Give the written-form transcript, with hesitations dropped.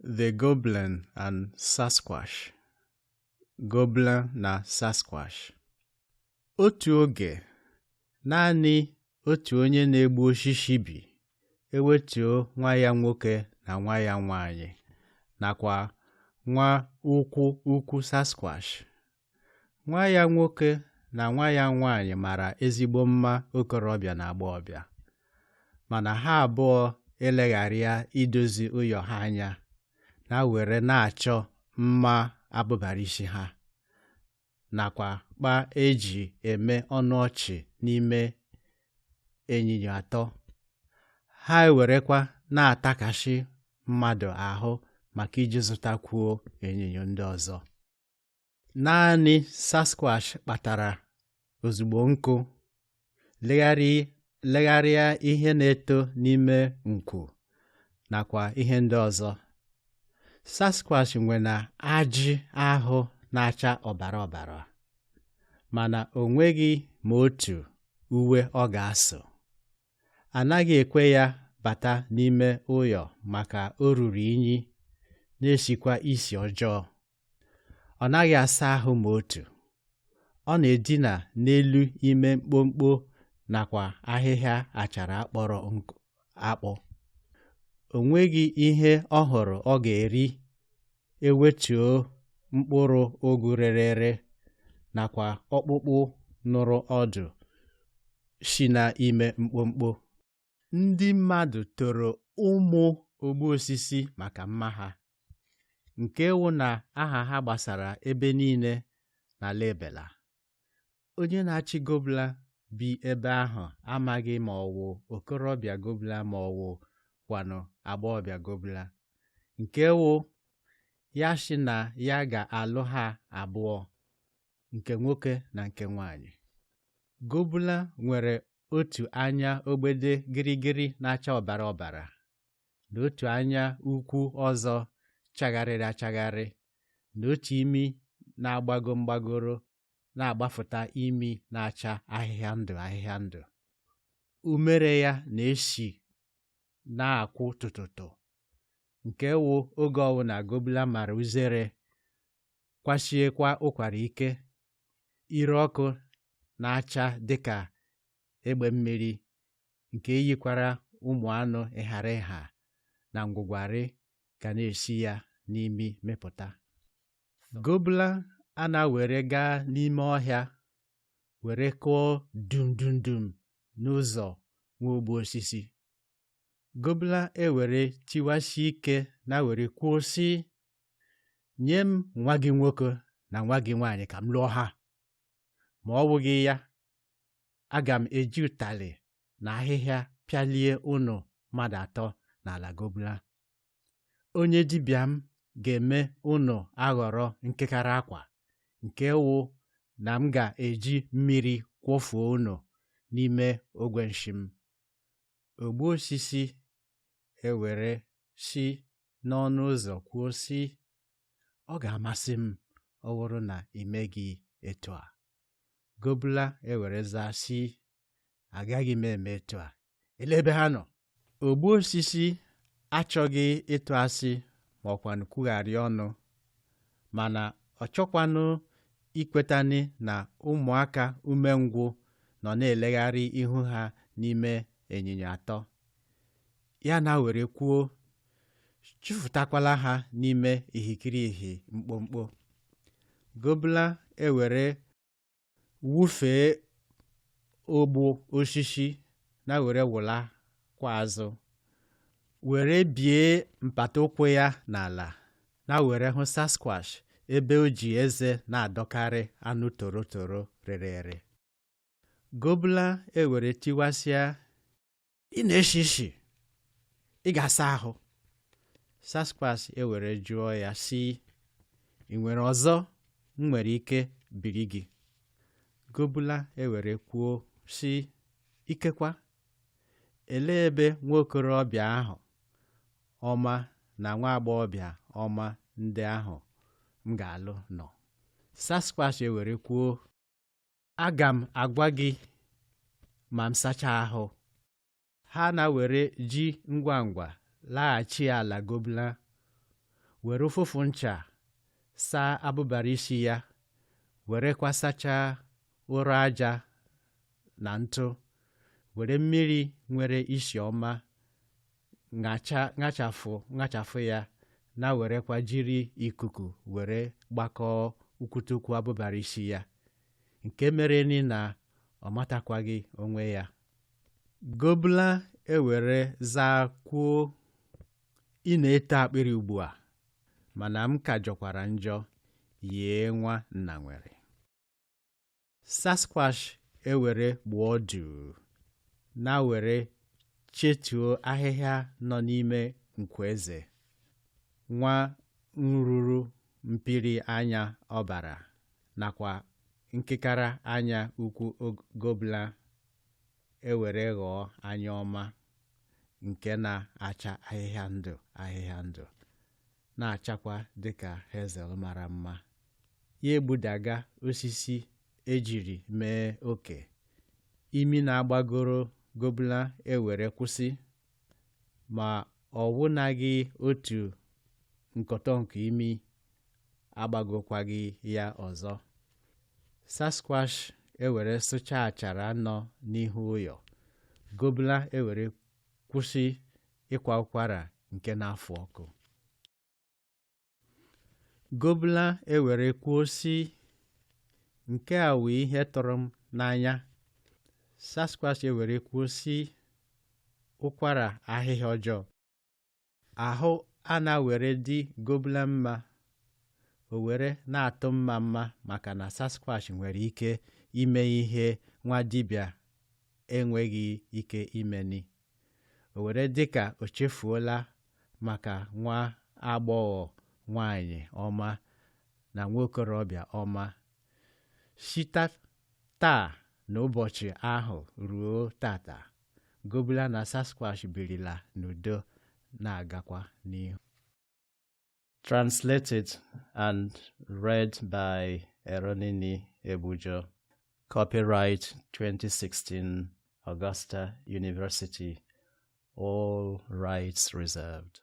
The Goblin and Sasquatch. Goblin na Sasquatch. Otu oge, naanị otu onye na-egbu osisi bi, ewetuo nwa ya nwoke na nwa ya nwanyị, nakwa nwa ukwu Sasquatch. Nwa ya nwoke na nwa ya nwanyị mara ezigbo mma okorobịa na agbọghọbịa, mana ha abụọ elegharịa idozi ụyọ ha anya na were na-achọ mma abụbara isi ha, nakwa kpa eji eme ọnụ ọchị n'ime ịnyịnya atọ. Ha ewerekwa na-atakashi mmadụ ahụ maka iji zụtakwuo ịnyịnya ndị ọzọ. Naanị Sasquatch kpatara ozugbo nkụ, legharịa ihe na-eto n'ime nku nakwa ihe ndị ọzọ. Sasquatch nwere ajị ahụ na-acha ọbara ọbara, mana o nweghị ma otu uwe ọ ga-asụ. Anaghị ekwe ya bata n'ime ụyọ maka o ruru unyi na-esikwa isi ọjọọ. Ọ naghị asa ahụ ma otu. Ọ na-edina n'elu ime mkpomkpo nakwa ahịhịa achara akpọrọ akpụ. O nweghị ihe ọ hụrụ ọ ga-eri ewetuo mkpụrụ ogwu rere ere nakwa ọkpụkpụ nụrụ ọdụ si n'ime mkpomkpo. Ndị mmadụ toro ụmụ ogbu osisi maka mma ha, nke wụ na aha ha gbasara ebe niile na lebela. Onye na-achị Goblin bi ebe ahụ amaghị ma ọ wụ okorobịa Goblin ma ọ wụ kwanụ agbọghọbịa Goblin, nke wụ ya sị na ya ga-alụ ha abụọ, nke nwoke na nke nwanyị. Goblin nwere otu anya ogbede gịrịgịrị na-acha ọbara ọbara na otu anya ukwu ọzọ chagharịrị achagharị na otu imi na-agbago mgbagoro na-agbafụta imi na-acha ahịhịa ndụ ahịhịa ndụ. Umere ya na-esi na-akwụ tụtụtụ, nke wụ oge ọwụna Goblin mara uzere kwashiekwa ụkwara ike. Ire ọkụ na-acha dịka egbe mmiri, nke yikwara ụmụ anụ ịghara ịha na ngwugwarị ga na-esi ya n'imi mepụta. Goblin a na-were gaa n'ime ọhịa were kụọ dum dum dum n'ụzọ nwa ogbu osisi. Goblin ewere tiwasi ike na were kwuo sị, nye m nwa gị nwoke na nwa gị nwaanyị ka m lụọ ha, ma ọ bụghị ya, aga m eji ụtalị na ahịhịa pịalie unu mmadụ atọ n'ala Goblin. Onye dibịa m ga-eme unu aghọrọ nkekara akwa, nke wụ na m ga-eji mmiri kwọfuo unu n'ime ogwe nshi m. Ogbu osisi ewere si n'ọnụ ụzọ kwuo sị, ọ ga-amasị m ọ bụrụ na ị meghị etu a. Goblin ewere zaa sị, agaghị m eme etu a. Elee ebe ha nọ? Ogbu osisi achọghị ịtụ asị ma ọkwanụ kwugharịa ọnụ, mana ọ chọkwanụ ikwetani na ụmụaka umengwụ nọ na-elegharị ihu ha n'ime ịnyịnya atọ. Ya na were kwuo, chụfụtakwala ha n'ime ihikirihi mkpomkpo. Goblin ewere wụfee ogbu osisi na were wụla kwa azụ, were bie mpata ụkwụ ya n'ala na were hụ Sasquatch ebe o ji eze na-adọkarị anụ torotoro rere ere. Goblin ewere tiwasịa, ị na-eshi ishi, ị ga-asa ahụ. Sasquatch ewere jụọ ya sị, ị nwere ọzọ m nwere ike biri gị? Goblin ewere kwuo sị, ikekwa. Elee ebe nwa okorobịa ahụ ọma na nwa agbọghọbịa ọma ndị ahụ m ga-alụ nọ? Sasquatch ewere kwuo, aga m agwa gị ma m sachaa ahụ. Ha na were ji ngwa ngwa laghachi ala Goblin were ụfụfụ ncha saa abụbara isi ya, werekwa sachaa ụrọ aja na ntụ, were mmiri nwere isi ọma ṅachafụ ya, na werekwa jiri ikuku were gbakọọ ukwutukwu abụbara isi ya, nke mere ni na ọ matakwaghị onwe ya. Goblin ewere zaa kwuo, ị na-eto akpịrị ugbu a, mana m ka jọkwara njọ, yie nwa nna nwere. Sasquatch ewere gbụọ duu, na were chetuo ahịhịa nọ n'ime nkwoeze, nwa nruru mpiri anya ọbara nakwa nkịkara anya ukwu Goblin ewere ghọọ anya ọma nke na-acha ahịhịa ndụ na-achakwa dịka hazel mara mma. Ya egbudaga osisi ejiri mee oke. Imi na-agbagoro Goblin ewere kwụsị, ma ọ wụnaghị otu nkọtọ nke imi agbagokwaghị ya ọzọ. Sasquatch ewere sụchaa achara nọ n'ihu ụyọ. Goblin ewere kwụsị ịkwa ụkwara nke na-afụ ọkụ. Goblin ewere kwuo sị, nke a wụ ihe tụrụ m n'anya. Sasquatch ewere kwuo sị, ụkwara ahịhịa ọjọọ. Ahụ a na-were dị Goblin mma, o were na-atụ mma maka na Sasquatch nwere ike ime ihe nwa dibịa enweghị ike imeni. O were dịka o chefuola maka nwa agbọghọ nwanyị ọma na nwokorobịa ọma. Site taa na ụbọchị ahụ ruo tata, Goblin na Sasquatch birila n'udo na-agakwa n'ihu. Translated and read by Eronini Ebujo. Copyright 2016, Augusta University. All rights reserved.